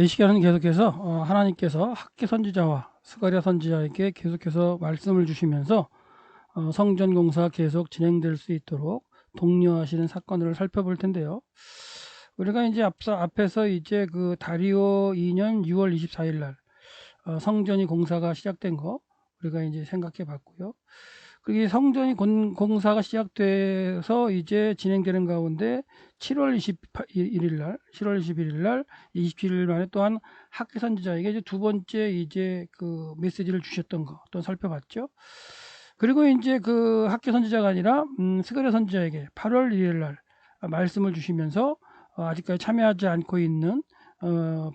이 시간은 계속해서 하나님께서 학개 선지자와 스가랴 선지자에게 계속해서 말씀을 주시면서 성전 공사 계속 진행될 수 있도록 독려하시는 사건을 살펴볼 텐데요. 우리가 이제 앞에서 이제 그 다리오 2년 6월 24일 날 성전이 공사가 시작된 거 우리가 이제 생각해 봤고요. 그게 성전이 공사가 시작돼서 이제 진행되는 가운데 7월 21일 날, 7월 21일 날, 27일 만에 또한 학개 선지자에게 이제 두 번째 이제 그 메시지를 주셨던 거 또 살펴봤죠. 그리고 이제 그 학개 선지자가 아니라 스가랴 선지자에게 8월 1일 날 말씀을 주시면서 아직까지 참여하지 않고 있는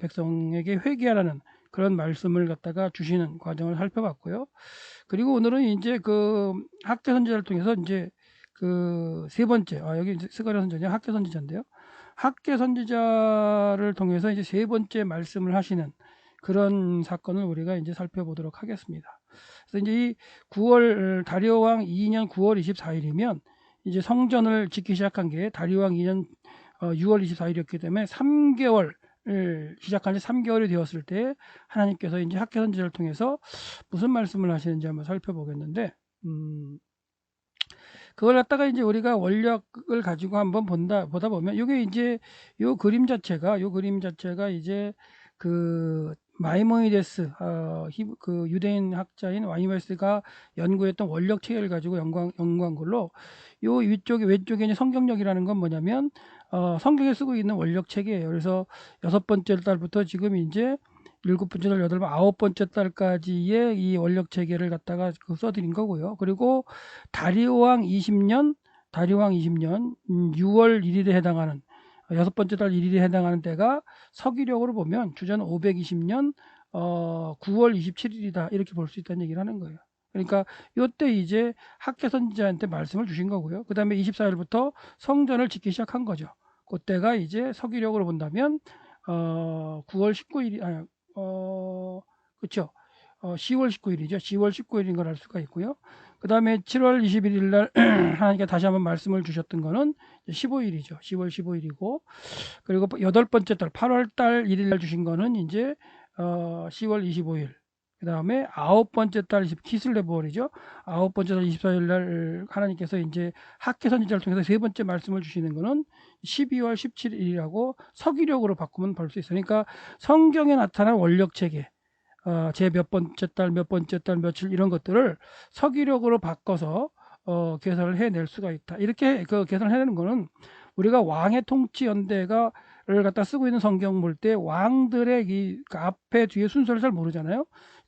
백성에게 회개하라는 그런 말씀을 갖다가 주시는 과정을 살펴봤고요. 그리고 오늘은 이제 그 학개 선지자를 통해서 이제 그 세 번째, 여기 스가랴 선지자, 학개 선지자인데요. 학개 선지자를 통해서 이제 세 번째 말씀을 하시는 그런 사건을 우리가 이제 살펴보도록 하겠습니다. 그래서 이제 이 9월 다리오 왕 2년 9월 24일이면 이제 성전을 짓기 시작한 게 다리오 왕 2년 6월 24일이었기 때문에 3개월 시작한 지 3개월이 되었을 때 하나님께서 이제 학개 선지자를 통해서 무슨 말씀을 하시는지 한번 살펴보겠는데, 그걸 갖다가 이제 우리가 원력을 가지고 한번 보다 보면, 이게 이제 요 그림 자체가 이제 그 마이모니데스, 그 유대인 학자인 마이모니데스가 연구했던 원력 체계를 가지고 연구한 걸로, 요 왼쪽에 이제 성경력이라는 건 뭐냐면, 성경에 쓰고 있는 원력 체계예요. 그래서 6번째 달부터 지금 이제 7번째 달, 8번, 9번째 달까지의 이 원력 체계를 갖다가 써드린 거고요. 그리고 다리오왕 20년, 6월 1일에 해당하는 6번째 달 1일에 해당하는 때가 서기력으로 보면 주전 520년 9월 27일이다 이렇게 볼 수 있다는 얘기를 하는 거예요. 그러니까 이때 이제 학개 선지자한테 말씀을 주신 거고요. 그 다음에 24일부터 성전을 짓기 시작한 거죠. 그때가 이제 서기력으로 본다면 9월 19일이 아니 그렇죠. 10월 19일이죠. 10월 19일인 걸 알 수가 있고요. 그 다음에 7월 21일 날 하나님께 다시 한번 말씀을 주셨던 거는 15일이죠. 10월 15일이고, 그리고 8번째 달, 8월 달 1일 날 주신 거는 이제 10월 25일. 그 다음에 9번째 달 키슬레버월이죠. 9번째 달 24일 날 하나님께서 이제 학개 선지자를 통해서 세 번째 말씀을 주시는 거는 12월 17일이라고 서기력으로 바꾸면 볼 수 있어요. 그러니까 성경에 나타난 원력 체계, 제 몇 번째 달, 몇 번째 달, 며칠 이런 것들을 서기력으로 바꿔서 계산을 해낼 수가 있다. 이렇게 그 계산을 해내는 거는 우리가 왕의 통치 연대가를 갖다 쓰고 있는 성경 볼 때 왕들의 그 앞에 뒤에 순서를 잘 모르잖아요.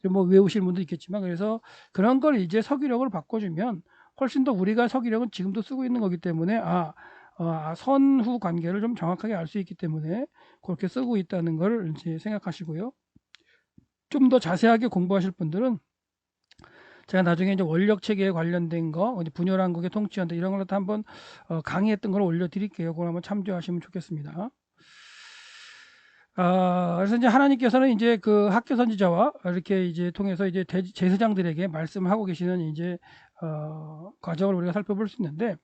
뭐 외우실 분도 있겠지만, 그래서 그런 걸 이제 서기력으로 바꿔주면 훨씬 더 우리가 서기력은 지금도 쓰고 있는 거기 때문에 선후 관계를 좀 정확하게 알 수 있기 때문에 그렇게 쓰고 있다는 걸 이제 생각하시고요. 좀 더 자세하게 공부하실 분들은 제가 나중에 이제 원력 체계에 관련된 거, 분열왕국의 통치한다 이런 걸로 한번 강의했던 걸 올려드릴게요. 그걸 한번 참조하시면 좋겠습니다. 그래서 이제 하나님께서는 이제 그 학개 선지자와 이렇게 이제 통해서 이제 제사장들에게 말씀하고 계시는 이제 과정을 우리가 살펴볼 수 있는데,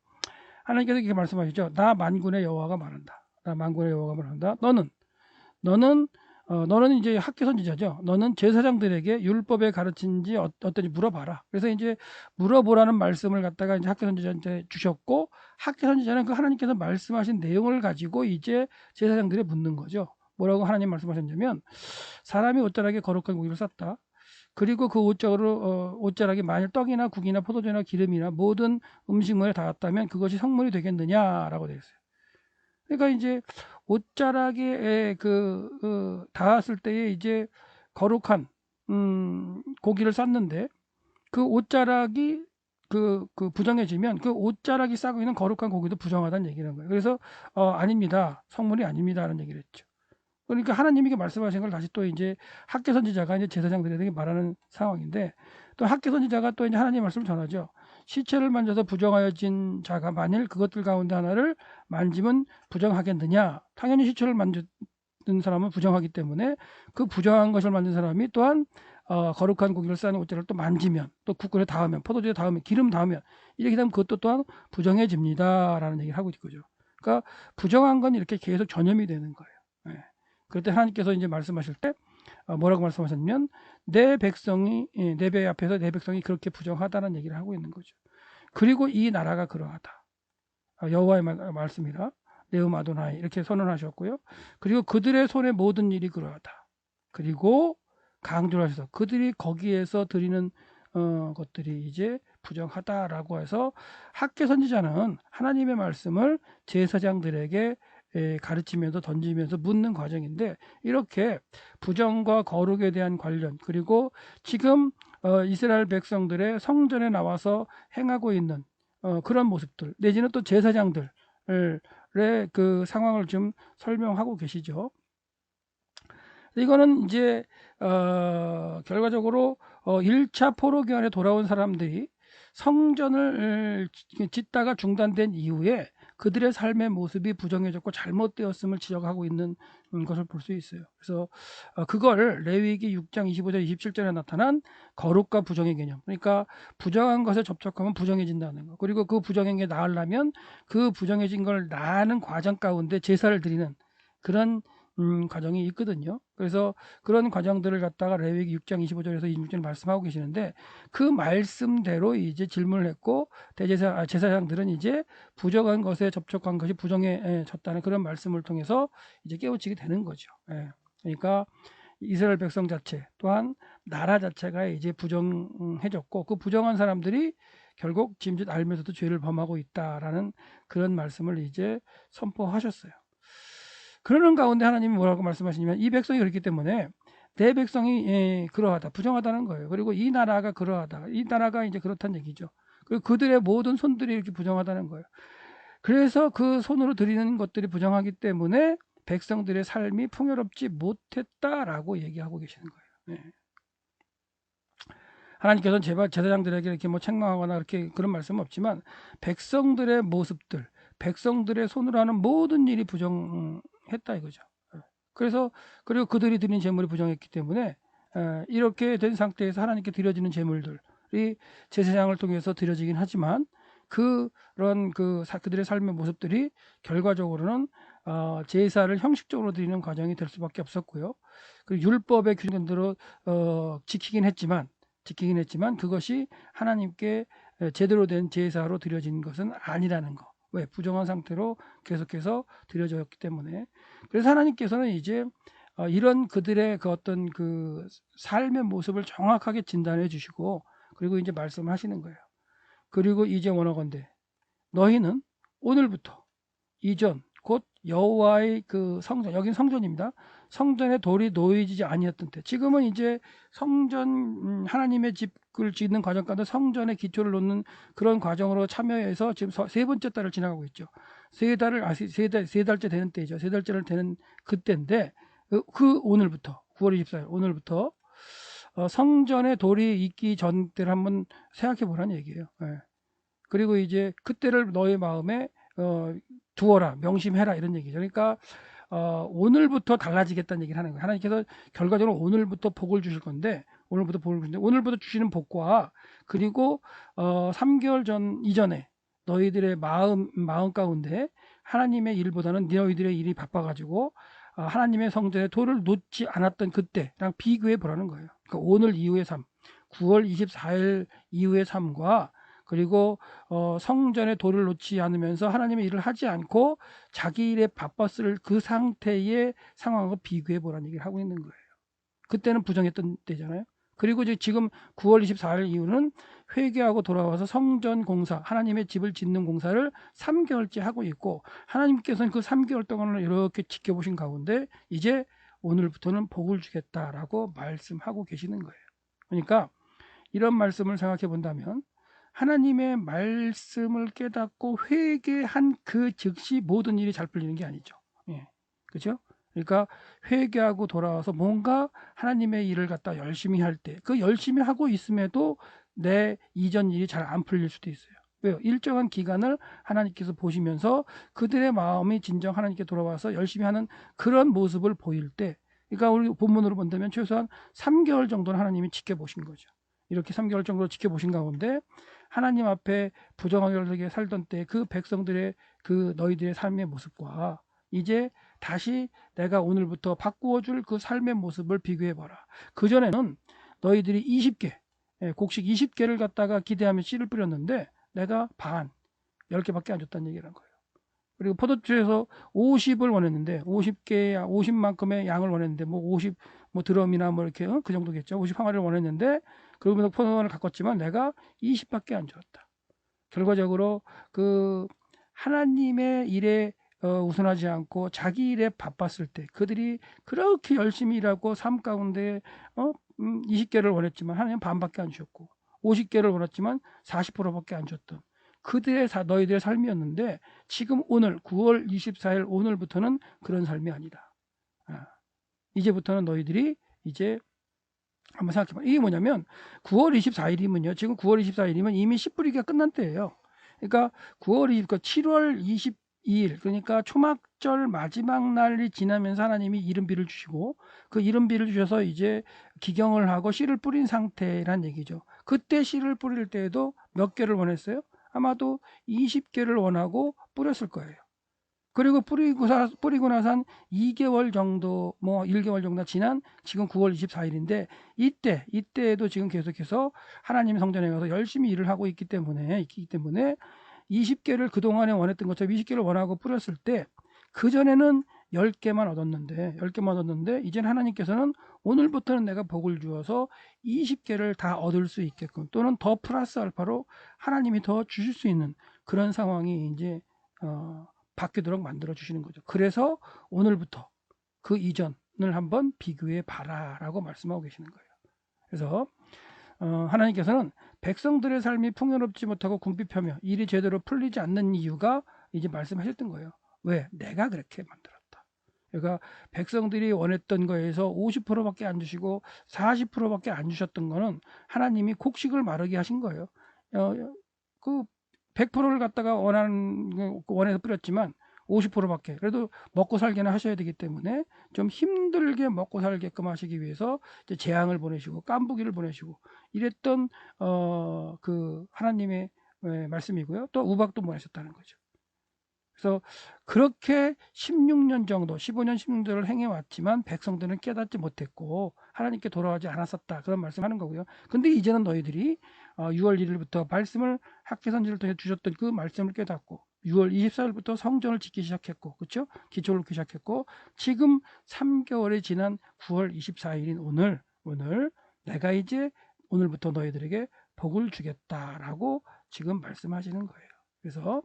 하나님께서 이렇게 말씀하시죠. 나 만군의 여호와가 말한다. 나 만군의 여호와가 말한다. 너는 이제 학개 선지자죠. 너는 제사장들에게 율법에 가르친지 어떤지 물어봐라. 그래서 이제 물어보라는 말씀을 갖다가 이제 학개 선지자한테 주셨고, 학개 선지자는 그 하나님께서 말씀하신 내용을 가지고 이제 제사장들이 묻는 거죠. 뭐라고 하나님 말씀하셨냐면, 사람이 옷자락에 거룩한 고기를 쌌다. 그리고 그 옷자락에 만일 떡이나 국이나 포도주나 기름이나 모든 음식물에 닿았다면 그것이 성물이 되겠느냐라고 되어 있어요. 그러니까 이제 옷자락에 닿았을 때에 이제 거룩한 고기를 쌌는데, 그 옷자락이 부정해지면 그 옷자락이 싸고 있는 거룩한 고기도 부정하다는 얘기는 거예요. 그래서 아닙니다. 성물이 아닙니다라는 얘기를 했죠. 그러니까 하나님이 말씀하신 걸 다시 또 이제 학개 선지자가 이제 제사장들에게 말하는 상황인데, 또 학개 선지자가 또 이제 하나님의 말씀을 전하죠. 시체를 만져서 부정하여진 자가 만일 그것들 가운데 하나를 만지면 부정하겠느냐? 당연히 시체를 만진 사람은 부정하기 때문에 그 부정한 것을 만진 사람이 또한 거룩한 고기를 싸는 옷자를 또 만지면, 또 국물에 닿으면, 포도주에 닿으면, 기름 닿으면 이렇게 되면 그것도 또한 부정해집니다라는 얘기를 하고 있거죠. 그러니까 부정한 건 이렇게 계속 전염이 되는 거예요. 네. 그때 하나님께서 이제 말씀하실 때 뭐라고 말씀하셨냐면 내 백성이 내 배 앞에서 내 백성이 그렇게 부정하다는 얘기를 하고 있는 거죠. 그리고 이 나라가 그러하다. 여호와의 말씀이라 네움 아도나이 이렇게 선언하셨고요. 그리고 그들의 손의 모든 일이 그러하다. 그리고 강조를 하셔서 그들이 거기에서 드리는 것들이 이제 부정하다라고 해서 학개 선지자는 하나님의 말씀을 제사장들에게 가르치면서 던지면서 묻는 과정인데, 이렇게 부정과 거룩에 대한 관련, 그리고 지금 이스라엘 백성들의 성전에 나와서 행하고 있는 그런 모습들, 내지는 또 제사장들의 그 상황을 좀 설명하고 계시죠. 이거는 이제 결과적으로 1차 포로기간에 돌아온 사람들이 성전을 짓다가 중단된 이후에 그들의 삶의 모습이 부정해졌고 잘못되었음을 지적하고 있는 것을 볼 수 있어요. 그래서 그걸 레위기 6장 25절 27절에 나타난 거룩과 부정의 개념, 그러니까 부정한 것에 접촉하면 부정해진다는 거, 그리고 그 부정한 게 나으려면 그 부정해진 걸 나는 과정 가운데 제사를 드리는 그런 과정이 있거든요. 그래서 그런 과정들을 갖다가 레위기 6장 25절에서 26절에 말씀하고 계시는데, 그 말씀대로 이제 질문을 했고 제사장들은 이제 부정한 것에 접촉한 것이 부정해졌다는 그런 말씀을 통해서 이제 깨우치게 되는 거죠. 예. 그러니까 이스라엘 백성 자체 또한 나라 자체가 이제 부정해졌고, 그 부정한 사람들이 결국 짐짓 알면서도 죄를 범하고 있다라는 그런 말씀을 이제 선포하셨어요. 그러는 가운데 하나님이 뭐라고 말씀하시냐면 이 백성이 그렇기 때문에 내 백성이 그러하다, 부정하다는 거예요. 그리고 이 나라가 그러하다, 이 나라가 이제 그렇다는 얘기죠. 그리고 그들의 모든 손들이 이렇게 부정하다는 거예요. 그래서 그 손으로 드리는 것들이 부정하기 때문에 백성들의 삶이 풍요롭지 못했다라고 얘기하고 계시는 거예요. 네. 하나님께서는 제사장들에게 이렇게 뭐 책망하거나 그렇게 그런 말씀은 없지만 백성들의 모습들, 백성들의 손으로 하는 모든 일이 부정했다 이거죠. 그래서 그리고 그들이 드린 제물이 부정했기 때문에 이렇게 된 상태에서 하나님께 드려지는 제물들이 제사장을 통해서 드려지긴 하지만 그런 그들의 삶의 모습들이 결과적으로는 제사를 형식적으로 드리는 과정이 될 수밖에 없었고요. 그리고 율법의 규정대로 지키긴 했지만 그것이 하나님께 제대로 된 제사로 드려진 것은 아니라는 거. 왜? 부정한 상태로 계속해서 드려졌기 때문에. 그래서 하나님께서는 이제 이런 그들의 그 어떤 그 삶의 모습을 정확하게 진단해 주시고, 그리고 이제 말씀하시는 거예요. 그리고 이제 원하건대 너희는 오늘부터 이전 곧 여호와의 그 성전, 여긴 성전입니다. 성전에 돌이 놓여지지 아니었던 때, 지금은 이제 성전 하나님의 집을 짓는 과정 가운데 성전의 기초를 놓는 그런 과정으로 참여해서 지금 세 번째 달을 지나가고 있죠. 세 달째 되는 때이죠. 세 달째를 되는 그때인데 그 오늘부터 9월 24일 오늘부터 성전에 돌이 있기 전 때를 한번 생각해 보라는 얘기예요. 예. 그리고 이제 그때를 너의 마음에 두어라, 명심해라 이런 얘기죠. 그러니까 오늘부터 달라지겠다는 얘기를 하는 거예요. 하나님께서 결과적으로 오늘부터 복을 주실 건데, 오늘부터 주시는 복과, 그리고 3개월 전 이전에 너희들의 마음 가운데 하나님의 일보다는 너희들의 일이 바빠가지고 하나님의 성전에 돌을 놓지 않았던 그때랑 비교해 보라는 거예요. 그러니까 오늘 이후의 삶, 9월 24일 이후의 삶과, 그리고 성전에 돌을 놓지 않으면서 하나님의 일을 하지 않고 자기 일에 바빴을 그 상태의 상황과 비교해 보라는 얘기를 하고 있는 거예요. 그때는 부정했던 때잖아요. 그리고 이제 지금 9월 24일 이후는 회개하고 돌아와서 성전 공사, 하나님의 집을 짓는 공사를 3개월째 하고 있고, 하나님께서는 그 3개월 동안을 이렇게 지켜보신 가운데 이제 오늘부터는 복을 주겠다라고 말씀하고 계시는 거예요. 그러니까 이런 말씀을 생각해 본다면 하나님의 말씀을 깨닫고 회개한 그 즉시 모든 일이 잘 풀리는 게 아니죠. 예. 그죠? 그러니까 회개하고 돌아와서 뭔가 하나님의 일을 갖다 열심히 할 때, 그 열심히 하고 있음에도 내 이전 일이 잘 안 풀릴 수도 있어요. 왜요? 일정한 기간을 하나님께서 보시면서 그들의 마음이 진정 하나님께 돌아와서 열심히 하는 그런 모습을 보일 때, 그러니까 우리 본문으로 본다면 최소한 3개월 정도는 하나님이 지켜보신 거죠. 이렇게 3개월 정도 지켜보신 가운데 하나님 앞에 부정하게 살던 때 그 백성들의 그 너희들의 삶의 모습과 이제 다시 내가 오늘부터 바꾸어 줄 그 삶의 모습을 비교해 봐라. 그전에는 너희들이 20개, 곡식 20개를 갖다가 기대하며 씨를 뿌렸는데 내가 반, 10개밖에 안 줬다는 얘기라는 거예요. 그리고 포도주에서 50을 원했는데 50개, 50만큼의 양을 원했는데 뭐 50, 뭐 드럼이나 뭐 이렇게 그 정도겠죠. 50 항아리를 원했는데 그러면서 포도원을 가꿨지만 내가 20밖에 안 줬다. 결과적으로 그 하나님의 일에 우선하지 않고 자기 일에 바빴을 때 그들이 그렇게 열심히 일하고 삶 가운데 20개를 원했지만 하나님 반밖에 안 주셨고 50개를 원했지만 40%밖에 안 줬던 그들의 너희들의 삶이었는데 지금 오늘 9월 24일 오늘부터는 그런 삶이 아니다. 이제부터는 너희들이 이제 한번 생각해봐. 이게 뭐냐면 9월 24일이면요. 지금 9월 24일이면 이미 씨 뿌리기가 끝난 때예요. 그러니까 9월 20, 7월 22일 그러니까 초막절 마지막 날이 지나면서 하나님이 이른비를 주시고 그 이른비를 주셔서 이제 기경을 하고 씨를 뿌린 상태란 얘기죠. 그때 씨를 뿌릴 때에도 몇 개를 원했어요? 아마도 20개를 원하고 뿌렸을 거예요. 그리고 뿌리고 나서 한 2개월 정도, 뭐 1개월 정도 지난 지금 9월 24일인데 이때에도 지금 계속해서 하나님 성전에 가서 열심히 일을 하고 있기 때문에 20개를 그동안에 원했던 것처럼 20개를 원하고 뿌렸을 때 그전에는 10개만 얻었는데 이제는 하나님께서는 오늘부터는 내가 복을 주어서 20개를 다 얻을 수 있게끔 또는 더 플러스 알파로 하나님이 더 주실 수 있는 그런 상황이 이제 바뀌도록 만들어 주시는 거죠. 그래서 오늘부터 그 이전을 한번 비교해 봐라라고 말씀하고 계시는 거예요. 그래서 하나님께서는 백성들의 삶이 풍요롭지 못하고 궁핍하며 일이 제대로 풀리지 않는 이유가 이제 말씀하셨던 거예요. 왜? 내가 그렇게 만들었다. 그러니까 백성들이 원했던 거에서 50%밖에 안 주시고 40%밖에 안 주셨던 거는 하나님이 곡식을 마르게 하신 거예요. 그 100%를 갖다가 원해서 뿌렸지만 50%밖에 그래도 먹고 살게는 하셔야 되기 때문에 좀 힘들게 먹고 살게끔 하시기 위해서 이제 재앙을 보내시고 깐부기를 보내시고 이랬던 그 하나님의 말씀이고요. 또 우박도 보내셨다는 거죠. 그래서 그렇게 16년 정도, 15년, 16년을 행해왔지만 백성들은 깨닫지 못했고 하나님께 돌아가지 않았었다. 그런 말씀하는 거고요. 근데 이제는 너희들이 6월 1일부터 말씀을 학개선지를 통해 주셨던 그 말씀을 깨닫고 6월 24일부터 성전을 짓기 시작했고, 그렇죠? 기초를 놓기 시작했고, 지금 3개월이 지난 9월 24일인 오늘 내가 이제 오늘부터 너희들에게 복을 주겠다라고 지금 말씀하시는 거예요. 그래서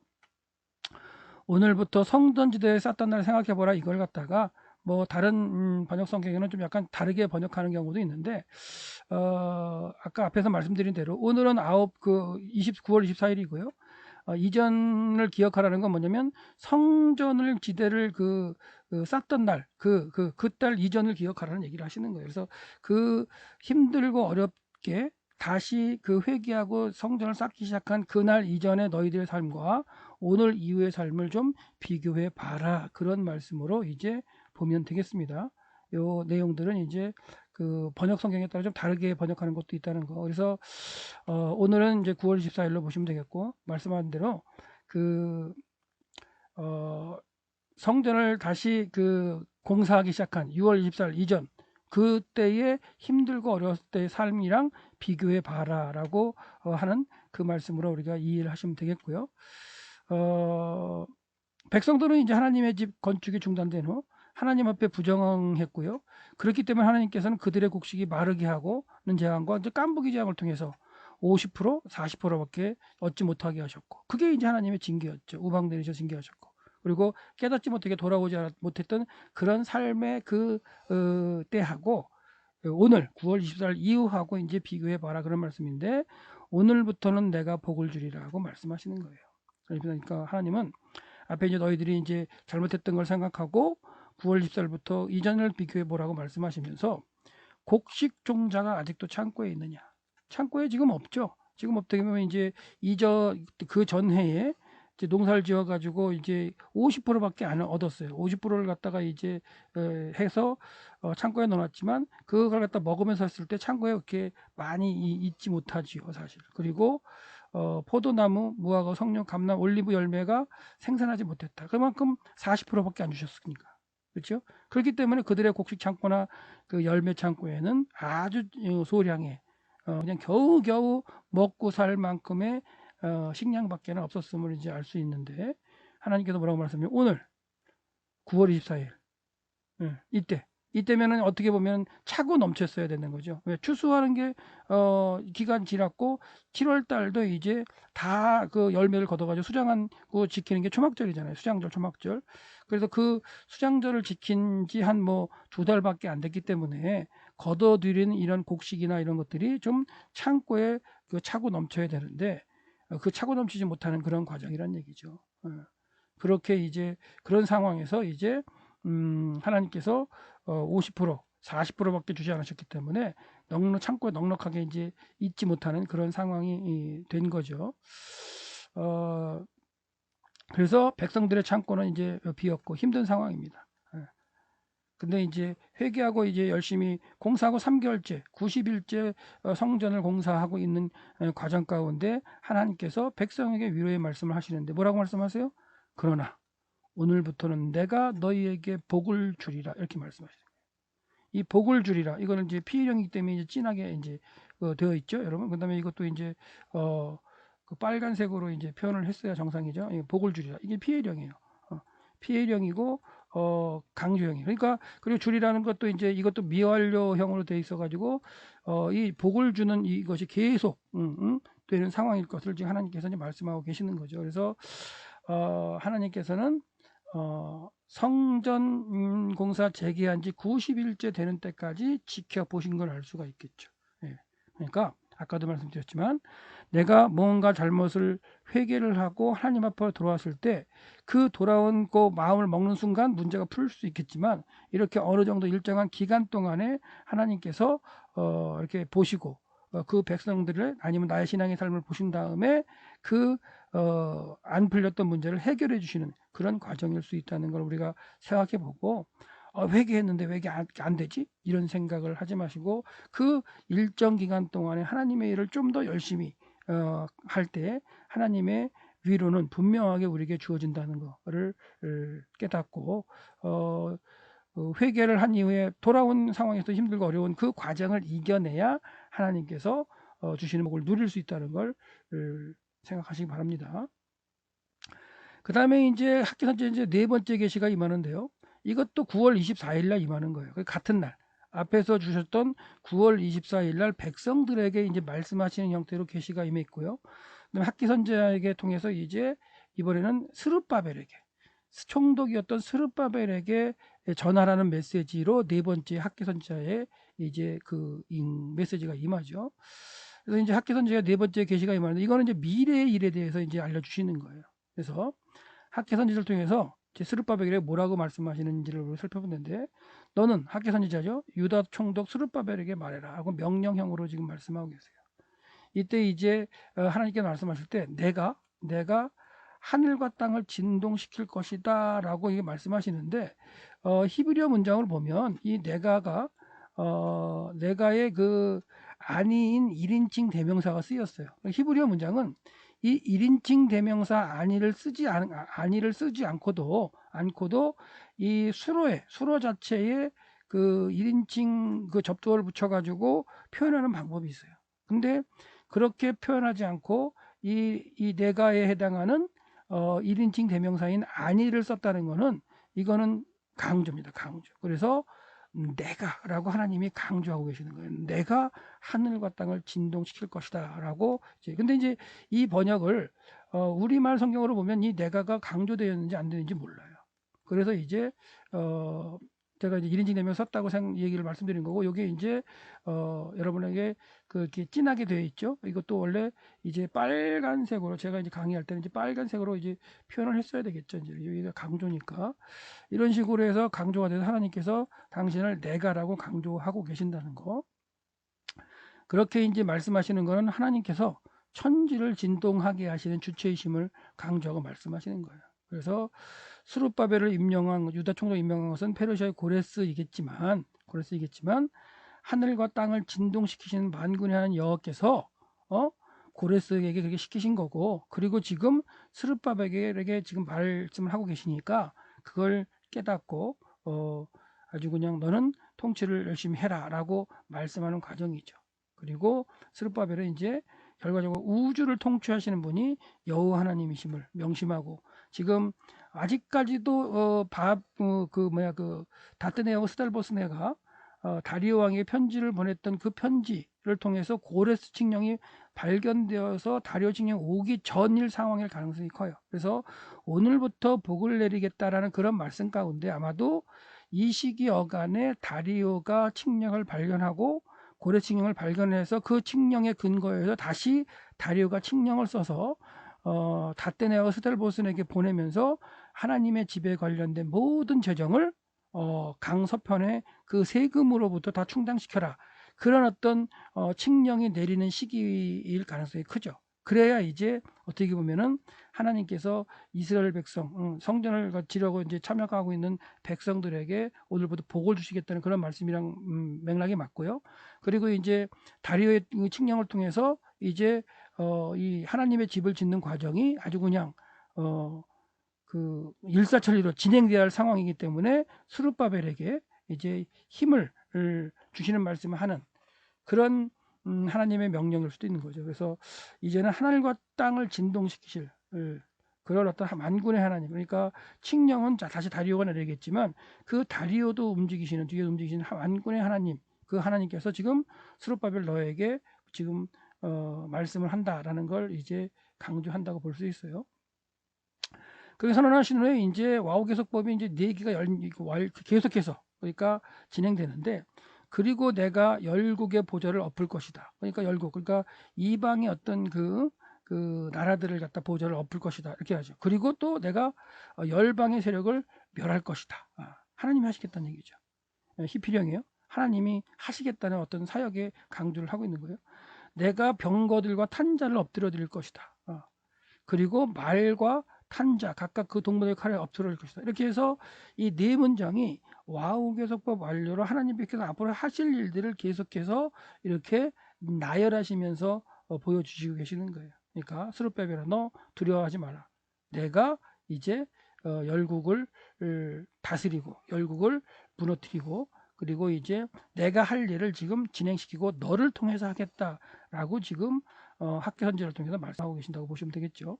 오늘부터 성전지대에 쌌던 날 생각해보라 이걸 갖다가 뭐 다른 번역 성경에는 좀 약간 다르게 번역하는 경우도 있는데 아까 앞에서 말씀드린 대로 오늘은 9월 24일이고요. 이전을 기억하라는 건 뭐냐면 성전을 지대를 쌌던 날 그달 이전을 기억하라는 얘기를 하시는 거예요. 그래서 그 힘들고 어렵게 다시 그 회개하고 성전을 쌓기 시작한 그날 이전의 너희들의 삶과 오늘 이후의 삶을 좀 비교해 봐라. 그런 말씀으로 이제 보면 되겠습니다. 요 내용들은 이제 그 번역 성경에 따라 좀 다르게 번역하는 것도 있다는 거. 그래서 오늘은 이제 9월 24일로 보시면 되겠고 말씀하신 대로 그 성전을 다시 공사하기 시작한 6월 24일 이전 그때의 힘들고 어려웠을 때의 삶이랑 비교해 봐라라고 하는 그 말씀으로 우리가 이해를 하시면 되겠고요. 백성들은 이제 하나님의 집 건축이 중단된 후 하나님 앞에 부정했고요. 그렇기 때문에 하나님께서는 그들의 곡식이 마르게 하고는 재앙과 이제 깐부기 재앙을 통해서 50%, 40%밖에 얻지 못하게 하셨고, 그게 이제 하나님의 징계였죠. 우박 내리셔 징계하셨고, 그리고 깨닫지 못하게 돌아오지 못했던 그런 삶의 때하고 오늘 9월 24일 이후하고 이제 비교해 봐라 그런 말씀인데 오늘부터는 내가 복을 주리라고 말씀하시는 거예요. 그러니까 하나님은 앞에 이제 너희들이 이제 잘못했던 걸 생각하고 9월 24일부터 이전을 비교해 보라고 말씀하시면서 곡식 종자가 아직도 창고에 있느냐? 창고에 지금 없죠. 지금 없다고 하면 이제 그 전해에 이제 농사를 지어 가지고 이제 50%밖에 안 얻었어요. 50%를 갖다가 이제 해서 창고에 넣어놨지만 그걸 갖다 먹으면서 했을 때 창고에 이렇게 많이 있지 못하지요, 사실. 그리고 포도나무, 무화과, 석류, 감람, 올리브 열매가 생산하지 못했다. 그만큼 40%밖에 안 주셨으니까. 그렇죠? 그렇기 때문에 그들의 곡식 창고나 그 열매 창고에는 아주 소량의 그냥 겨우겨우 먹고 살 만큼의 식량밖에는 없었음을 이제 알 수 있는데, 하나님께서 뭐라고 말씀하시면 오늘 9월 24일 이때면은 어떻게 보면 차고 넘쳤어야 되는 거죠. 왜? 추수하는 게 기간 지났고 7월 달도 이제 다 그 열매를 걷어가지고 수장하고 지키는 게 초막절이잖아요. 수장절, 초막절. 그래서 그 수장절을 지킨 지 한 뭐 2달밖에 안 됐기 때문에 걷어들인 이런 곡식이나 이런 것들이 좀 창고에 그 차고 넘쳐야 되는데 그 차고 넘치지 못하는 그런 과정이란 얘기죠. 그렇게 이제 그런 상황에서 이제 하나님께서 50%, 40%밖에 주지 않으셨기 때문에 창고에 넉넉하게 이제 있지 못하는 그런 상황이 된 거죠. 그래서 백성들의 창고는 이제 비었고 힘든 상황입니다. 근데 이제 회개하고 이제 열심히 공사하고 3개월째, 90일째 성전을 공사하고 있는 과정 가운데 하나님께서 백성에게 위로의 말씀을 하시는데 뭐라고 말씀하세요? 그러나 오늘부터는 내가 너희에게 복을 주리라 이렇게 말씀하시죠. 이 복을 주리라 이거는 이제 피해령이기 때문에 이제 진하게 이제 되어 있죠, 여러분. 그다음에 이것도 이제 그 빨간색으로 이제 표현을 했어야 정상이죠. 복을 주리라 이게 피해령이에요. 피해령이고 강조형이에요. 그러니까 그리고 주리라는 것도 이제 이것도 미완료형으로 되어 있어가지고 이 복을 주는 이것이 계속 되는 상황일 것을 지금 하나님께서 이제 말씀하고 계시는 거죠. 그래서 하나님께서는 성전 공사 재개한 지 90일째 되는 때까지 지켜보신 걸 알 수가 있겠죠. 예. 그러니까 아까도 말씀드렸지만 내가 뭔가 잘못을 회개를 하고 하나님 앞으로 돌아왔을 때 그 돌아온 그 마음을 먹는 순간 문제가 풀릴 수 있겠지만 이렇게 어느 정도 일정한 기간 동안에 하나님께서 이렇게 보시고 그 백성들을 아니면 나의 신앙의 삶을 보신 다음에 그 안 풀렸던 문제를 해결해 주시는 그런 과정일 수 있다는 걸 우리가 생각해 보고 회개했는데 왜 이게 안 되지? 이런 생각을 하지 마시고 그 일정 기간 동안에 하나님의 일을 좀 더 열심히 할 때 하나님의 위로는 분명하게 우리에게 주어진다는 것을 깨닫고 회개를 한 이후에 돌아온 상황에서 힘들고 어려운 그 과정을 이겨내야 하나님께서 주시는 복을 누릴 수 있다는 걸 생각하시기 바랍니다. 그 다음에 이제 학기선제 이제 네 번째 계시가 임하는데요. 이것도 9월 24일 날 임하는 거예요. 같은 날. 앞에서 주셨던 9월 24일 날 백성들에게 이제 말씀하시는 형태로 계시가 임해 있고요. 그다음에 학기선제에게 통해서 이제 이번에는 스룹바벨에게 총독이었던 스룹바벨에게 전하라는 메시지로 네 번째 학기선제에 이제 그 메시지가 임하죠. 그래서 이제 학기선제가 네 번째 계시가 임하는데 이거는 이제 미래의 일에 대해서 이제 알려주시는 거예요. 그래서 학기선지자를 통해서 스룹바벨에게 뭐라고 말씀하시는지를 살펴보는데 너는 학기선지자죠. 유다 총독 스룹바벨에게 말해라 하고 명령형으로 지금 말씀하고 계세요. 이때 이제 하나님께 말씀하실 때 내가 하늘과 땅을 진동시킬 것이다 라고 이게 말씀하시는데 히브리어 문장을 보면 이 내가가 내가의 그 아니인 1인칭 대명사가 쓰였어요. 히브리어 문장은 이 1인칭 대명사 아니를 쓰지 않고도 이 수로 자체에 그 1인칭 그 접두어를 붙여가지고 표현하는 방법이 있어요. 근데 그렇게 표현하지 않고 이 내가에 해당하는 1인칭 대명사인 아니를 썼다는 거는 이거는 강조입니다. 강조. 그래서 내가라고 하나님이 강조하고 계시는 거예요. 내가 하늘과 땅을 진동시킬 것이다라고. 근데 이제 이 번역을 우리말 성경으로 보면 이 내가가 강조되었는지 안 되는지 몰라요. 그래서 이제 제가 이제 1인칭 대명 썼다고 얘기를 말씀드린 거고, 여기 이제 여러분에게 그렇게 진하게 되어 있죠. 이것도 원래 이제 빨간색으로 제가 이제 강의할 때는 이제 빨간색으로 이제 표현을 했어야 되겠죠. 이제 여기가 강조니까 이런 식으로 해서 강조가 돼서 하나님께서 당신을 내가라고 강조하고 계신다는 거. 그렇게 이제 말씀하시는 거는 하나님께서 천지를 진동하게 하시는 주체이심을 강조하고 말씀하시는 거예요. 그래서 스룹바벨을 임명한 유다 총독 임명한 것은 페르시아의 고레스이겠지만 하늘과 땅을 진동시키시는 만군의 하나님 여호와께서 고레스에게 그렇게 시키신 거고, 그리고 지금 스룹바벨에게 지금 말씀을 하고 계시니까 그걸 깨닫고 아주 그냥 너는 통치를 열심히 해라라고 말씀하는 과정이죠. 그리고 스룹바벨은 이제 결과적으로 우주를 통치하시는 분이 여호와 하나님이심을 명심하고 지금 아직까지도 다트네하고 스달보스네가 다리오 왕에게 편지를 보냈던 그 편지를 통해서 고레스 칙령이 발견되어서 다리오 칙령 오기 전일 상황일 가능성이 커요. 그래서 오늘부터 복을 내리겠다라는 그런 말씀 가운데 아마도 이 시기 어간에 다리오가 칙령을 발견하고 고레 칙령을 발견해서 그 칙령의 근거에서 다시 다리오가 칙령을 써서 다테네와 스텔보스에게 보내면서 하나님의 집에 관련된 모든 재정을 강서편의 그 세금으로부터 다 충당시켜라. 그런 어떤 칙령이 내리는 시기일 가능성이 크죠. 그래야 이제 어떻게 보면은 하나님께서 이스라엘 백성, 성전을 지려고 이제 참여하고 있는 백성들에게 오늘부터 복을 주시겠다는 그런 말씀이랑 맥락이 맞고요. 그리고 이제 다리오의 칙령을 통해서 이제 이 하나님의 집을 짓는 과정이 아주 그냥 그 일사천리로 진행되어야 할 상황이기 때문에 스룹바벨에게 이제 힘을 주시는 말씀을 하는 그런 하나님의 명령일 수도 있는 거죠. 그래서 이제는 하늘과 땅을 진동시키실 그런 어떤 만군의 하나님, 그러니까 칙령은 다시 다리오가 내리겠지만 그 다리오도 움직이시는, 뒤에 움직이시는 만군의 하나님, 그 하나님께서 지금 스룹바벨 너에게 지금 말씀을 한다라는 걸 이제 강조한다고 볼 수 있어요. 그렇게 선언하신 후에 이제 와우 계속법이 이제 4개가 계속해서 그러니까 진행되는데, 그리고 내가 열국의 보좌를 엎을 것이다. 그러니까 열국, 그러니까 이방의 어떤 그 나라들을 갖다 보좌를 엎을 것이다. 이렇게 하죠. 그리고 또 내가 열방의 세력을 멸할 것이다. 하나님이 하시겠다는 얘기죠. 히피령이에요. 하나님이 하시겠다는 어떤 사역에 강조를 하고 있는 거예요. 내가 병거들과 탄자를 엎드려 드릴 것이다. 그리고 말과 탄자 각각 그 동물의 칼에 엎드려 질 것이다. 이렇게 해서 이 네 문장이 와우 계속법 완료로 하나님께서 앞으로 하실 일들을 계속해서 이렇게 나열하시면서 보여주시고 계시는 거예요. 그러니까 스룹바벨아 너 두려워하지 마라. 내가 이제 열국을 다스리고 열국을 무너뜨리고 그리고 이제 내가 할 일을 지금 진행시키고 너를 통해서 하겠다라고 지금 학교 선지를 통해서 말씀하고 계신다고 보시면 되겠죠.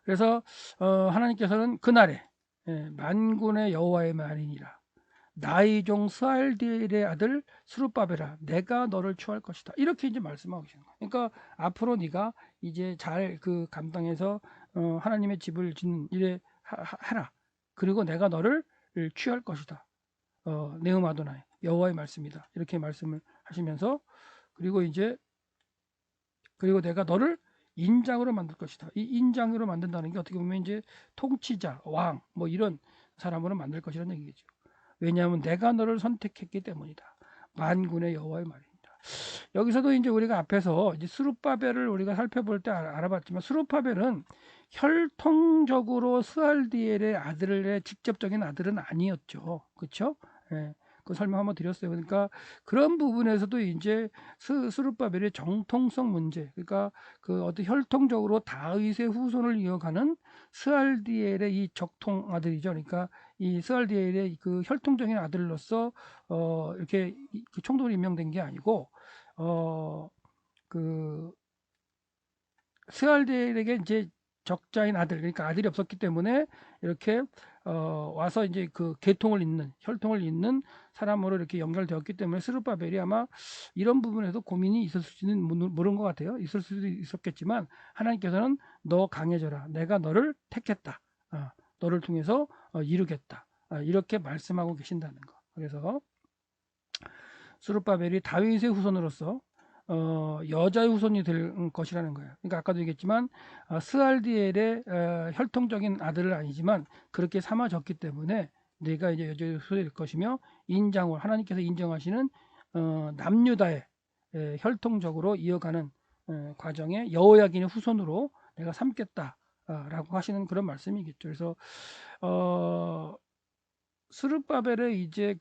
그래서 하나님께서는 그날에 만군의 여호와의 말이니라 나의 종 스알디엘의 아들 스룹바벨아 내가 너를 취할 것이다. 이렇게 이제 말씀하고 계시는 거예요. 그러니까 앞으로 네가 이제 잘 그 감당해서 하나님의 집을 짓는 일에 하라. 그리고 내가 너를 취할 것이다. 네음 아도나이 여호와의 말씀이다. 이렇게 말씀을 하시면서 그리고 내가 너를 인장으로 만들 것이다. 이 인장으로 만든다는 게 어떻게 보면 이제 통치자, 왕, 뭐 이런 사람으로 만들 것이라는 얘기겠죠. 왜냐하면 내가 너를 선택했기 때문이다. 만군의 여호와의 말입니다. 여기서도 이제 우리가 앞에서 이제 스룹바벨을 우리가 살펴볼 때 알아봤지만 스룹바벨은 혈통적으로 스알디엘의 아들의 직접적인 아들은 아니었죠. 그렇죠? 예. 그 설명 한번 드렸어요. 그러니까 그런 부분에서도 이제 스룹바벨의 정통성 문제, 그러니까 그 어떤 혈통적으로 다윗의 후손을 이어가는 스알디엘의 이 적통 아들이죠. 그러니까 이 스알디엘의 그 혈통적인 아들로서 이렇게 총독으로 임명된 게 아니고 그 스알디엘에게 이제 적자인 아들, 그러니까 아들이 없었기 때문에 이렇게 와서 이제 그 계통을 잇는 혈통을 잇는 사람으로 이렇게 연결되었기 때문에 스룹바벨이 아마 이런 부분에서 고민이 있었을지는 모르는 것 같아요. 있을 수도 있었겠지만 하나님께서는 너 강해져라. 내가 너를 택했다. 너를 통해서 이루겠다. 이렇게 말씀하고 계신다는 거. 그래서 스룹바벨이 다윗의 후손으로서 여자의 후손이 될 것이라는 거예요. 그러니까 아까도 얘기했지만 스알디엘의 혈통적인 아들은 아니지만 그렇게 삼아졌기 때문에 내가 이제 여자의 후손이 될 것이며 인장을 하나님께서 인정하시는 남유다의 혈통적으로 이어가는 과정에 여호야긴의 후손으로 내가 삼겠다라고 하시는 그런 말씀이겠죠. 그래서 스룹바벨의 이제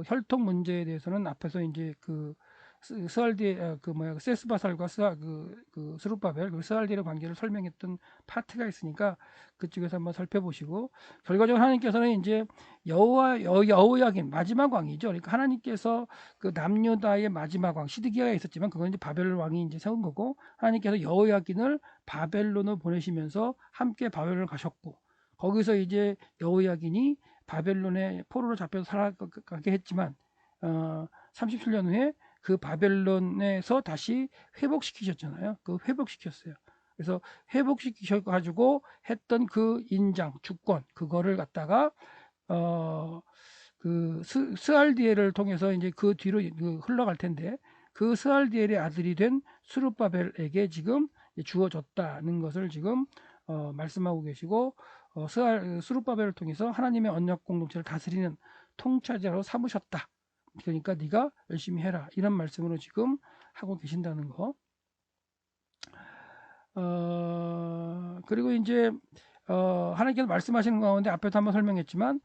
혈통 문제에 대해서는 앞에서 이제 그 스알디엘 세스바살과 스룹바벨 그 스알디엘의 관계를 설명했던 파트가 있으니까 그쪽에서 한번 살펴보시고, 결과적으로 하나님께서는 이제 여호야긴 마지막 왕이죠. 그러니까 하나님께서 그 남유다의 마지막 왕 시드기야가 있었지만 그건 이제 바벨 왕이 이제 세운 거고, 하나님께서 여호야긴을 바벨론으로 보내시면서 함께 바벨론을 가셨고, 거기서 이제 여호야긴이 바벨론의 포로로 잡혀서 살아가게 했지만 37년 후에 그 바벨론에서 다시 회복시키셨잖아요. 그 회복시켰어요. 그래서 회복시키셔가지고 했던 그 인장, 주권, 그거를 갖다가 그 스알디엘을 통해서 이제 그 뒤로 흘러갈 텐데, 그 스알디엘의 아들이 된 스룹바벨에게 지금 주어졌다는 것을 지금 말씀하고 계시고, 스룹바벨을 통해서 하나님의 언약 공동체를 다스리는 통찰자로 삼으셨다. 그러니까 네가 열심히 해라, 이런 말씀으로 지금 하고 계신다는 거. 그리고 이제 하나님께서 말씀하시는 가운데 앞에도 한번 설명했지만,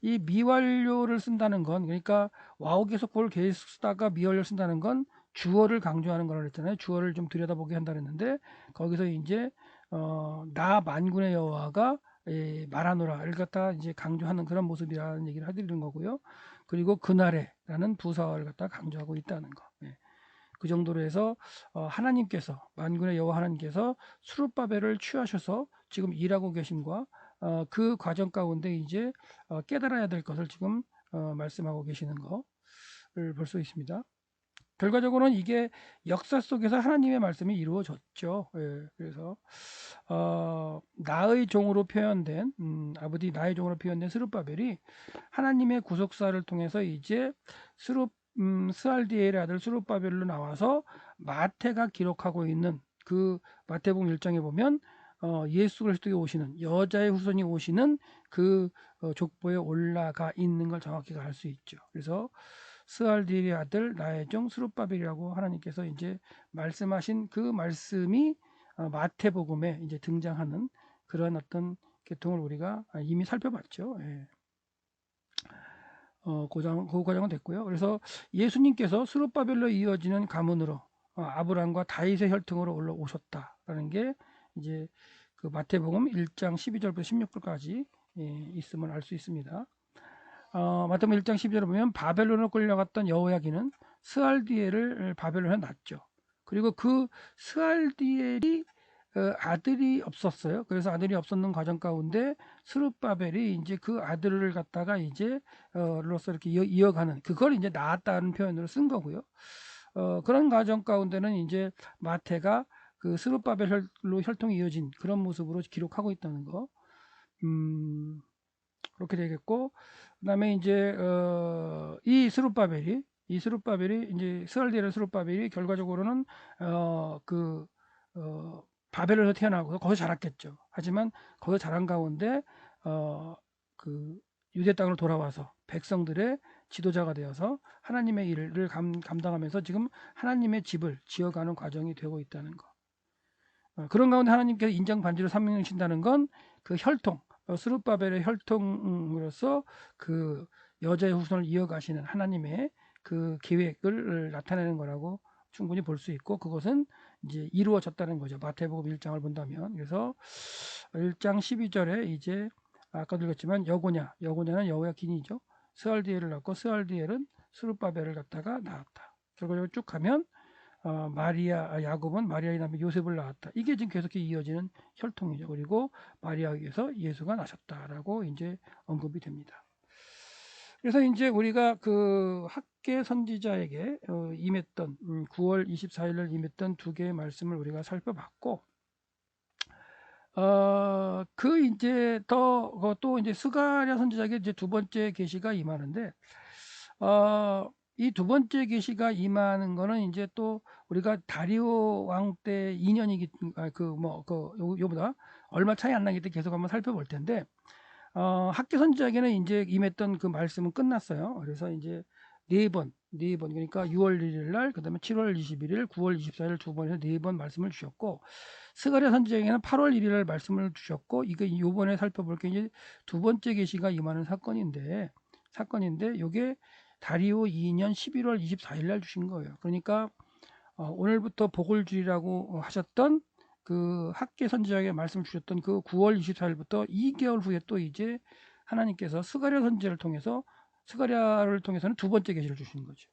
이 미완료를 쓴다는 건, 그러니까 와우 계속 볼 계속 쓰다가 미완료를 쓴다는 건 주어를 강조하는 거라 그랬잖아요. 주어를 좀 들여다보게 한다 그랬는데, 거기서 이제 나 만군의 여호와가 말하노라를 갖다 이제 강조하는 그런 모습이라는 얘기를 해드리는 거고요. 그리고 그날에라는 부사를 갖다 강조하고 있다는 거. 그 정도로 해서 하나님께서, 만군의 여호와 하나님께서 스룹바벨을 취하셔서 지금 일하고 계심과 그 과정 가운데 이제 깨달아야 될 것을 지금 말씀하고 계시는 것을 볼 수 있습니다. 결과적으로는 이게 역사 속에서 하나님의 말씀이 이루어졌죠. 그래서 나의 종으로 표현된 아버지 나의 종으로 표현된 스룹바벨이 하나님의 구속사를 통해서 이제 스알디엘의 아들 스룹바벨로 나와서 마태가 기록하고 있는 그 마태복음 1장에 보면 예수 그리스도에 오시는 여자의 후손이 오시는 그 족보에 올라가 있는 걸 정확히 알 수 있죠. 그래서 스알디엘의 아들 나의 종 스룹바벨이라고 하나님께서 이제 말씀하신 그 말씀이 마태복음에 이제 등장하는 그런 어떤 계통을 우리가 이미 살펴봤죠. 예. 그 과정은 됐고요. 그래서 예수님께서 스룹바벨로 이어지는 가문으로 아브라함과 다윗의 혈통으로 올라오셨다라는 게 이제 그 마태복음 1장 12절부터 16절까지 있음을 알 수 있습니다. 마태복음 1장 12절을 보면 바벨론으로 끌려갔던 여호야긴은 스알디엘을 바벨론에 낳았죠. 그리고 그 스알디엘이 아들이 없었어요. 그래서 아들이 없었는 과정 가운데 스룹바벨이 이제 그 아들을 갖다가 이제 로서 이렇게 이어가는, 그걸 이제 낳았다는 표현으로 쓴 거고요. 그런 과정 가운데는 이제 마태가 그 스룹바벨로 혈통이 이어진 그런 모습으로 기록하고 있다는 거. 그렇게 되겠고, 그다음에 이제 이 스룹바벨이 이제 스알디엘 스룹바벨이 결과적으로는 바벨에서 태어나고 거기서 자랐겠죠. 하지만 거기서 자란 가운데 그 유대 땅으로 돌아와서 백성들의 지도자가 되어서 하나님의 일을 감당하면서 지금 하나님의 집을 지어가는 과정이 되고 있다는 거. 그런 가운데 하나님께서 인정 반지로 삼으신다는 건 그 혈통, 스룹바벨의 혈통으로서 그 여자의 후손을 이어가시는 하나님의 그 계획을 나타내는 거라고 충분히 볼 수 있고, 그것은 이제 이루어졌다는 거죠. 마태복음 1장을 본다면. 그래서 1장 12절에 이제 아까도 읽었지만 여고냐는 여호야긴이죠. 스알디엘을 낳고 스알디엘은 스룹바벨을 갖다가 낳았다. 결과적으로 쭉 가면 야곱은 마리아의 남편 요셉을 낳았다. 이게 지금 계속 이어지는 혈통이죠. 그리고 마리아에게서 예수가 나셨다라고 이제 언급이 됩니다. 그래서 이제 우리가 그 학계 선지자에게 임했던 9월 24일을 임했던 두 개의 말씀을 우리가 살펴봤고, 그 이제 또 이제 스가랴 선지자에게 이제 두 번째 계시가 임하는데, 이 두 번째 계시가 임하는 거는 이제 또 우리가 다리오 왕 때 2년이기 요보다 얼마 차이 안 나기 때문에 계속 한번 살펴볼 텐데, 학계 선지자에게는 이제 임했던 그 말씀은 끝났어요. 그래서 이제 네 번, 그러니까 6월 1일 날, 그 다음에 7월 21일, 9월 24일 두 번에서 네 번 말씀을 주셨고, 스가랴 선지자에게는 8월 1일 날 말씀을 주셨고, 이거 요번에 살펴볼 게 이제 두 번째 계시가 임하는 사건인데, 요게 다리오 2년 11월 24일 날 주신 거예요. 그러니까 오늘부터 복을 주리라고 하셨던 그 학계 선지자에게 말씀 주셨던 그 9월 24일부터 2개월 후에 또 이제 하나님께서 스가랴 선지자를 통해서 스가랴를 통해서는 두 번째 계시를 주시는 거죠.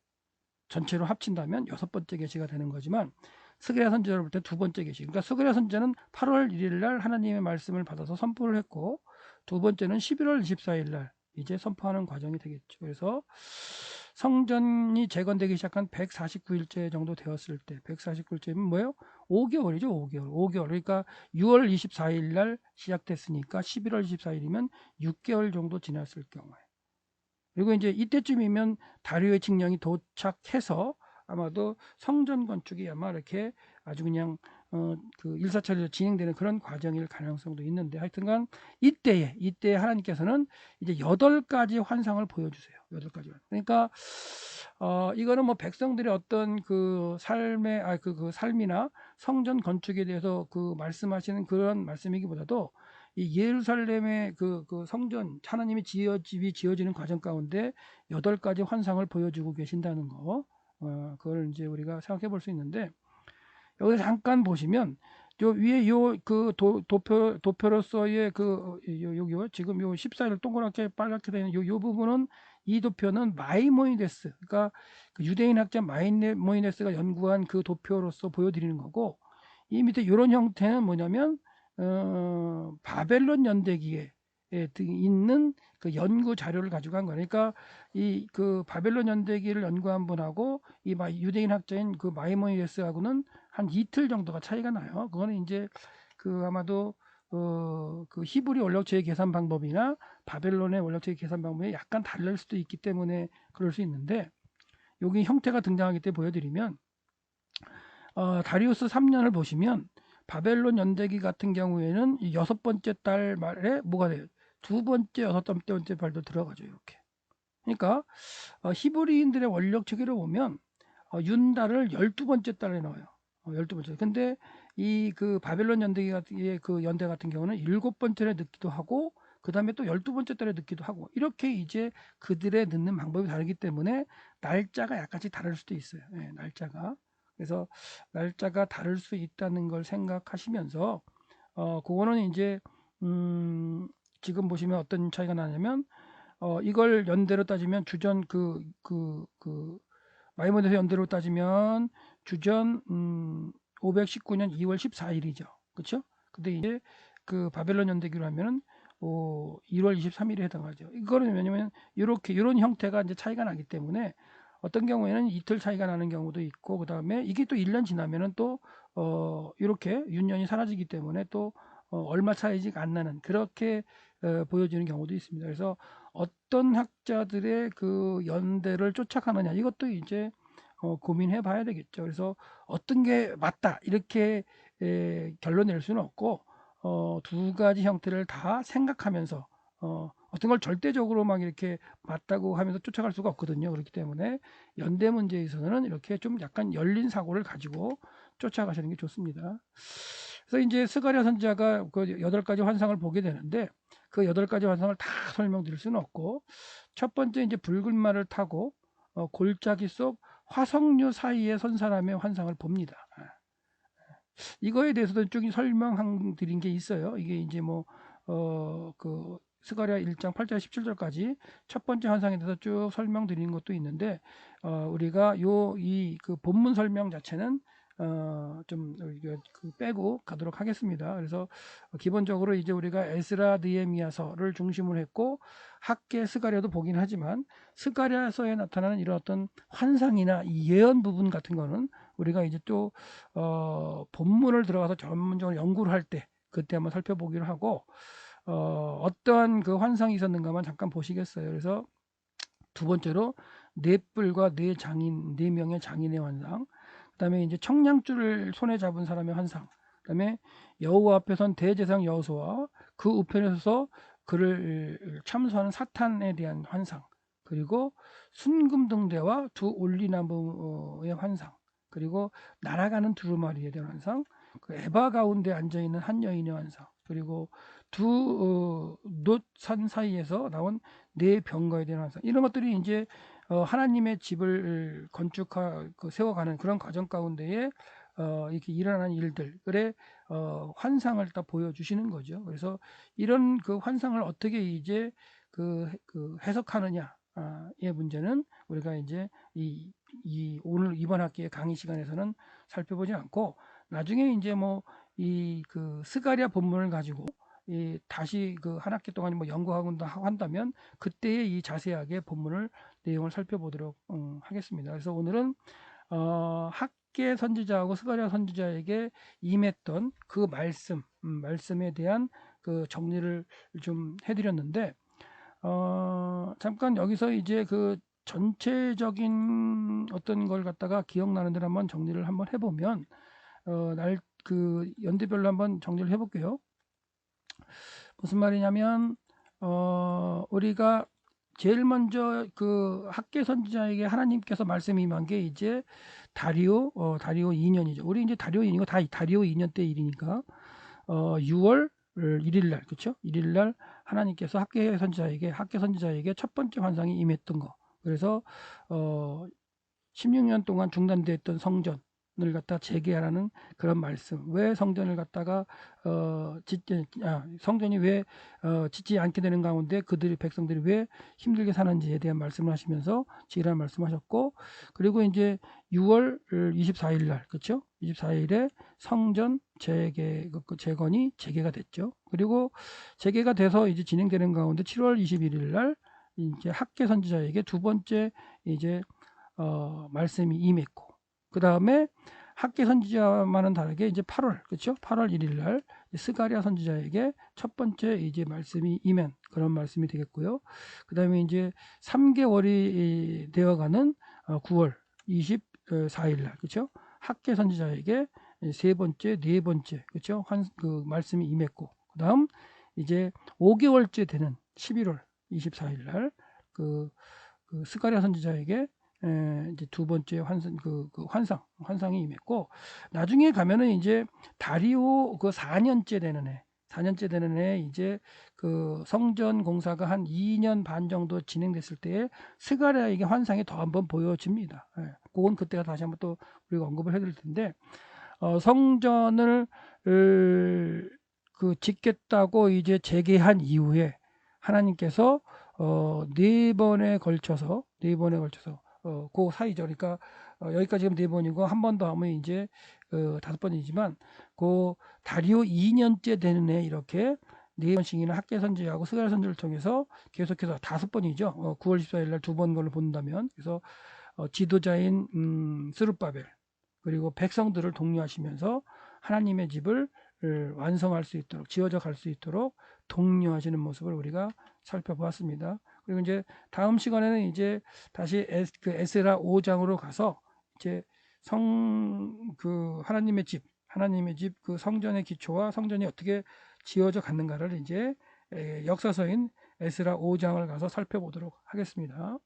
전체로 합친다면 여섯 번째 계시가 되는 거지만 스가랴 선지자를 볼 때 두 번째 계시. 그러니까 스가랴 선지자는 8월 1일 날 하나님의 말씀을 받아서 선포를 했고 두 번째는 11월 24일 날 이제 선포하는 과정이 되겠죠. 그래서 성전이 재건되기 시작한 149일째 정도 되었을 때 149일째면 뭐예요? 5개월이죠. 5개월. 그러니까 6월 24일 날 시작됐으니까 11월 24일이면 6개월 정도 지났을 경우에 그리고 이제 이때쯤이면 다리오의 칙령이 도착해서 아마도 성전 건축이 아마 이렇게 아주 그냥 그 일사천리로 진행되는 그런 과정일 가능성도 있는데 하여튼간 이때에 하나님께서는 이제 8가지 환상을 보여주세요. 8가지. 그러니까 이거는 뭐 백성들의 어떤 그 삶의 그 삶이나 성전 건축에 대해서 그 말씀하시는 그런 말씀이기보다도 이 예루살렘의 그 성전 하나님의 집이 지어지는 과정 가운데 8가지 환상을 보여주고 계신다는 거 그걸 이제 우리가 생각해 볼 수 있는데 여기서 잠깐 보시면 요 위에 요 그 도표로서의 그 여기 지금 요 14일 동그랗게 빨갛게 되는 요 부분은 이 도표는 마이모니데스 그러니까 그 유대인 학자 마이모니데스가 연구한 그 도표로서 보여드리는 거고 이 밑에 이런 형태는 뭐냐면 바벨론 연대기에 있는 그 연구 자료를 가지고 한 거예요. 그러니까 이 그 바벨론 연대기를 연구한 분하고 이 유대인 학자인 그 마이모니데스하고는 한 이틀 정도가 차이가 나요. 그거는 이제 그 아마도 그 히브리 원력체의 계산 방법이나 바벨론의 원력체의 계산 방법이 약간 다를 수도 있기 때문에 그럴 수 있는데 여기 형태가 등장하기 때문에 보여드리면 다리우스 3년을 보시면 바벨론 연대기 같은 경우에는 이 6번째 달 말에 뭐가 돼요? 두 번째, 6번째 발도 들어가죠. 이렇게. 그러니까 히브리인들의 원력 체계를 보면 윤달을 12번째 달에 넣어요. 12번째. 근데 이 그 바벨론 연대기의 그 연대 같은 경우는 7번째에 넣기도 하고 그다음에 또 12번째 달에 넣기도 하고 이렇게 이제 그들의 넣는 방법이 다르기 때문에 날짜가 약간씩 다를 수도 있어요. 네, 날짜가. 그래서 날짜가 다를 수 있다는 걸 생각하시면서 그거는 이제 지금 보시면 어떤 차이가 나냐면 이걸 연대로 따지면 주전 마이모니데스 연대로 따지면 주전 519년 2월 14일이죠. 그렇죠? 근데 이제 그 바벨론 연대기로 하면은 1월 23일에 해당하죠. 이거는 왜냐면 이런 형태가 이제 차이가 나기 때문에 어떤 경우에는 이틀 차이가 나는 경우도 있고 그다음에 이게 또 1년 지나면은 또 이렇게 윤년이 사라지기 때문에 또 얼마 차이가 안 나는 그렇게 보여지는 경우도 있습니다. 그래서 어떤 학자들의 그 연대를 쫓아가느냐 이것도 이제 고민해 봐야 되겠죠. 그래서 어떤 게 맞다 이렇게 결론 낼 수는 없고 두 가지 형태를 다 생각하면서 어떤 걸 절대적으로 막 이렇게 맞다고 하면서 쫓아갈 수가 없거든요. 그렇기 때문에 연대 문제에서는 이렇게 좀 약간 열린 사고를 가지고 쫓아가시는 게 좋습니다. 그래서 이제 스가랴 선지자가 그 8가지 환상을 보게 되는데 그 8가지 환상을 다 설명드릴 수는 없고 첫 번째 이제 붉은 말을 타고 골짜기 속 화석류 사이에 선 사람의 환상을 봅니다. 이거에 대해서도 쭉 설명드린 게 있어요. 이게 이제 그 스가랴 1장 8절 17절까지 첫 번째 환상에 대해서 쭉 설명드리는 것도 있는데 우리가 이 그 본문 설명 자체는 좀 빼고 가도록 하겠습니다. 그래서 기본적으로 이제 우리가 에스라 느헤미야서를 중심으로 했고 학계 스가랴도 보긴 하지만 스가랴서에 나타나는 이런 어떤 환상이나 예언 부분 같은 거는 우리가 이제 또 본문을 들어가서 전문적으로 연구를 할 때 그때 한번 살펴보기로 하고 어떠한 그 환상이 있었는가만 잠깐 보시겠어요. 그래서 두 번째로 네 뿔과 네 명의 장인의 환상. 그다음에 이제 청량줄을 손에 잡은 사람의 환상. 그다음에 여호와 앞에 선 대제사장 여호수아와 그 우편에 서서 그를 참수하는 사탄에 대한 환상. 그리고 순금등대와 두 올리나무의 환상. 그리고 날아가는 두루마리에 대한 환상. 그 에바 가운데 앉아 있는 한 여인의 환상. 그리고 두 놋산 사이에서 나온 네 병거에 대한 환상, 이런 것들이 이제 하나님의 집을 세워가는 그런 과정 가운데에 이렇게 일어나는 일들의 환상을 딱 보여주시는 거죠. 그래서 이런 그 환상을 어떻게 이제 그 해석하느냐의 문제는 우리가 이제 오늘 이번 학기의 강의 시간에서는 살펴보지 않고, 나중에 이제 뭐 이 그 스가랴 본문을 가지고 다시 그 한 학기 동안 뭐 연구하고 한다면 그때의 이 자세하게 본문을 내용을 살펴보도록 하겠습니다. 그래서 오늘은 학계 선지자하고 스가랴 선지자에게 임했던 그 말씀에 대한 그 정리를 좀 해드렸는데, 잠깐 여기서 이제 그 전체적인 어떤 걸 갖다가 기억나는 대로 한번 정리를 한번 해보면, 그 연대별로 한번 정리를 해볼게요. 무슨 말이냐면, 우리가 제일 먼저 그 학계 선지자에게 하나님께서 말씀이 임한 게 이제 다리오 2년이죠. 우리 이제 다리오 2년이고 다 다리오 2년 때 일이니까 6월 1일 날, 그렇죠? 1일 날 하나님께서 학계 선지자에게 첫 번째 환상이 임했던 거. 그래서 16년 동안 중단되었던 성전을 갖다 재개하라는 그런 말씀. 왜 성전을 갖다가 성전이 왜 짓지 않게 되는 가운데 백성들이 왜 힘들게 사는지에 대한 말씀을 하시면서 지혜라는 말씀하셨고, 그리고 이제 6월 24일 날, 그렇죠? 24일에 성전 재건이 재개가 됐죠. 그리고 재개가 돼서 이제 진행되는 가운데 7월 21일 날 이제 학계 선지자에게 두 번째 이제 말씀이 임했고, 그 다음에 학계 선지자와는 다르게 이제 8월, 그렇죠? 8월 1일 날 스가랴 선지자에게 첫 번째 이제 말씀이 임한 그런 말씀이 되겠고요. 그 다음에 이제 3개월이 되어가는 9월 24일 날, 그렇죠? 학계 선지자에게 세 번째, 네 번째, 그렇죠? 그 말씀이 임했고, 그 다음 이제 5개월째 되는 11월 24일 날 그 스가랴 선지자에게 이제 두 번째 환상이 임했고, 나중에 가면은 이제 다리오 그 4년째 되는 해 이제 그 성전 공사가 한 2년 반 정도 진행됐을 때에 스가랴에게 환상이 더 한번 보여집니다. 그건 그때가 다시 한번 또 우리가 언급을 해드릴 텐데, 성전을 그 짓겠다고 이제 재개한 이후에 하나님께서 네 번에 걸쳐서 그 사이죠. 그러니까 여기까지 지금 네 번이고 한 번 더 하면 이제 5번이지만 그 다리오 2년째 되는 해 이렇게 네 번씩이나 학계 선지하고 스가랴 선지를 통해서 계속해서 5번이죠. 9월 14일 날 두 번 걸로 본다면, 그래서 지도자인 스룹바벨 그리고 백성들을 독려하시면서 하나님의 집을 완성할 수 있도록, 지어져 갈 수 있도록 독려하시는 모습을 우리가 살펴보았습니다. 그리고 이제 다음 시간에는 이제 다시 에스라 5장으로 가서 이제 하나님의 집 그 성전의 기초와 성전이 어떻게 지어져 갔는가를 이제 역사서인 에스라 5장을 가서 살펴보도록 하겠습니다.